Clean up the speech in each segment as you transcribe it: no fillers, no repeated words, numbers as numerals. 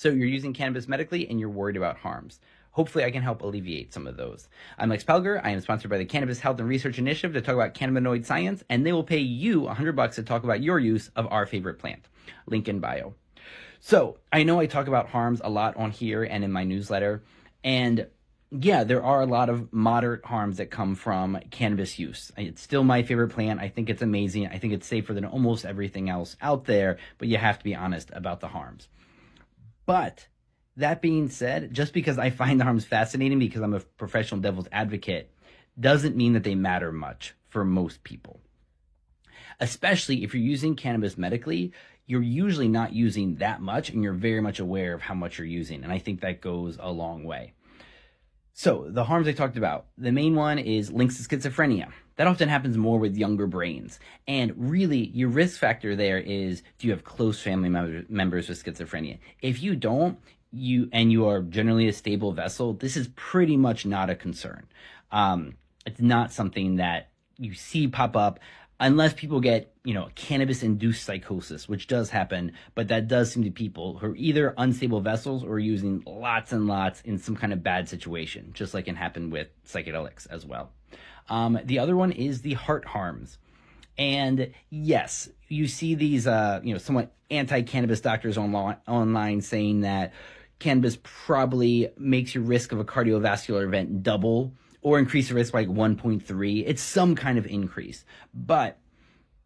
So you're using cannabis medically and you're worried about harms. Hopefully I can help alleviate some of those. I'm Lex Pelger. I am sponsored by the Cannabis Health and Research Initiative to talk about cannabinoid science, and they will pay you $100 to talk about your use of our favorite plant. Link in bio. So I know I talk about harms a lot on here and in my newsletter, and yeah, there are a lot of moderate harms that come from cannabis use. It's still my favorite plant. I think it's amazing. I think it's safer than almost everything else out there, but you have to be honest about the harms. But that being said, just because I find the harms fascinating because I'm a professional devil's advocate, doesn't mean that they matter much for most people. Especially if you're using cannabis medically, you're usually not using that much and you're very much aware of how much you're using. And I think that goes a long way. So the harms I talked about, the main one is links to schizophrenia. That often happens more with younger brains. And really, your risk factor there is, do you have close family members with schizophrenia? If you don't, you are generally a stable vessel, this is pretty much not a concern. It's not something that you see pop up unless people get, cannabis-induced psychosis, which does happen, but that does seem to people who are either unstable vessels or using lots and lots in some kind of bad situation, just like can happen with psychedelics as well. The other one is the heart harms. And yes, you see these, somewhat anti-cannabis doctors online saying that cannabis probably makes your risk of a cardiovascular event double or increase the risk by like 1.3. It's some kind of increase, but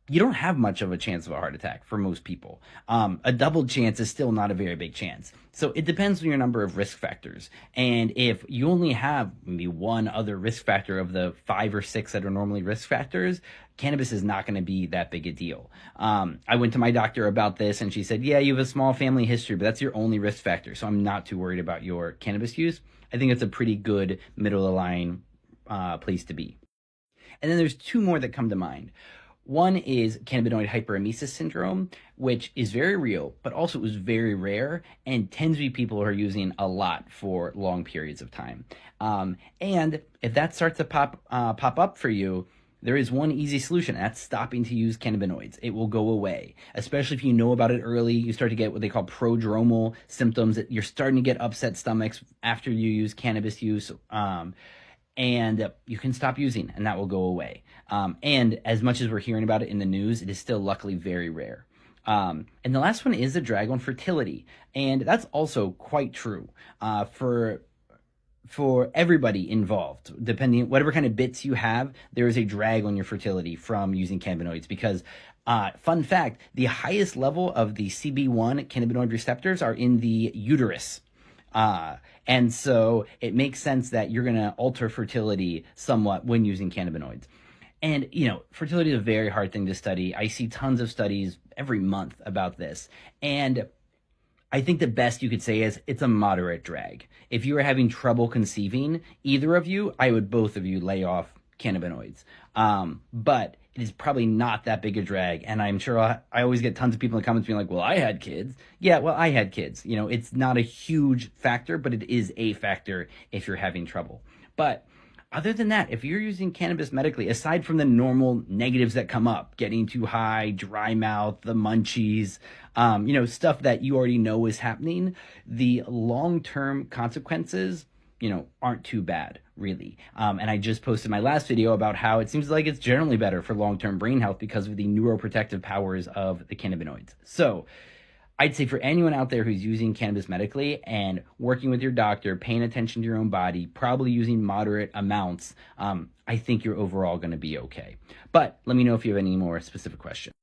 you don't have much of a chance of a heart attack for most people. A double chance is still not a very big chance. So it depends on your number of risk factors. And if you only have maybe one other risk factor of the 5 or 6 that are normally risk factors, cannabis is not going to be that big a deal. I went to my doctor about this and she said, yeah, you have a small family history, but that's your only risk factor. So I'm not too worried about your cannabis use. I think it's a pretty good middle of the line place to be. And then there's 2 more that come to mind. One is cannabinoid hyperemesis syndrome, which is very real, but also is very rare and tends to be people who are using a lot for long periods of time. And if that starts to pop up for you, there is one easy solution. That's stopping to use cannabinoids. It will go away, especially if you know about it early. You start to get what they call prodromal symptoms. You're starting to get upset stomachs after you use cannabis use. And you can stop using and that will go away. And as much as we're hearing about it in the news, it is still luckily very rare. And the last one is the drag on fertility. And that's also quite true for everybody involved. Depending whatever kind of bits you have, there is a drag on your fertility from using cannabinoids because fun fact, the highest level of the CB1 cannabinoid receptors are in the uterus. And so it makes sense that you're going to alter fertility somewhat when using cannabinoids. And, fertility is a very hard thing to study. I see tons of studies every month about this. And I think the best you could say is it's a moderate drag. If you are having trouble conceiving, either of you, I would both of you lay off cannabinoids. But it is probably not that big a drag. And I'm sure I always get tons of people in the comments being like, well, I had kids. Yeah, well, I had kids. It's not a huge factor, but it is a factor if you're having trouble. But other than that, if you're using cannabis medically, aside from the normal negatives that come up, getting too high, dry mouth, the munchies, stuff that you already know is happening, the long-term consequences aren't too bad, really. And I just posted my last video about how it seems like it's generally better for long-term brain health because of the neuroprotective powers of the cannabinoids. So I'd say for anyone out there who's using cannabis medically and working with your doctor, paying attention to your own body, probably using moderate amounts, I think you're overall going to be okay. But let me know if you have any more specific questions.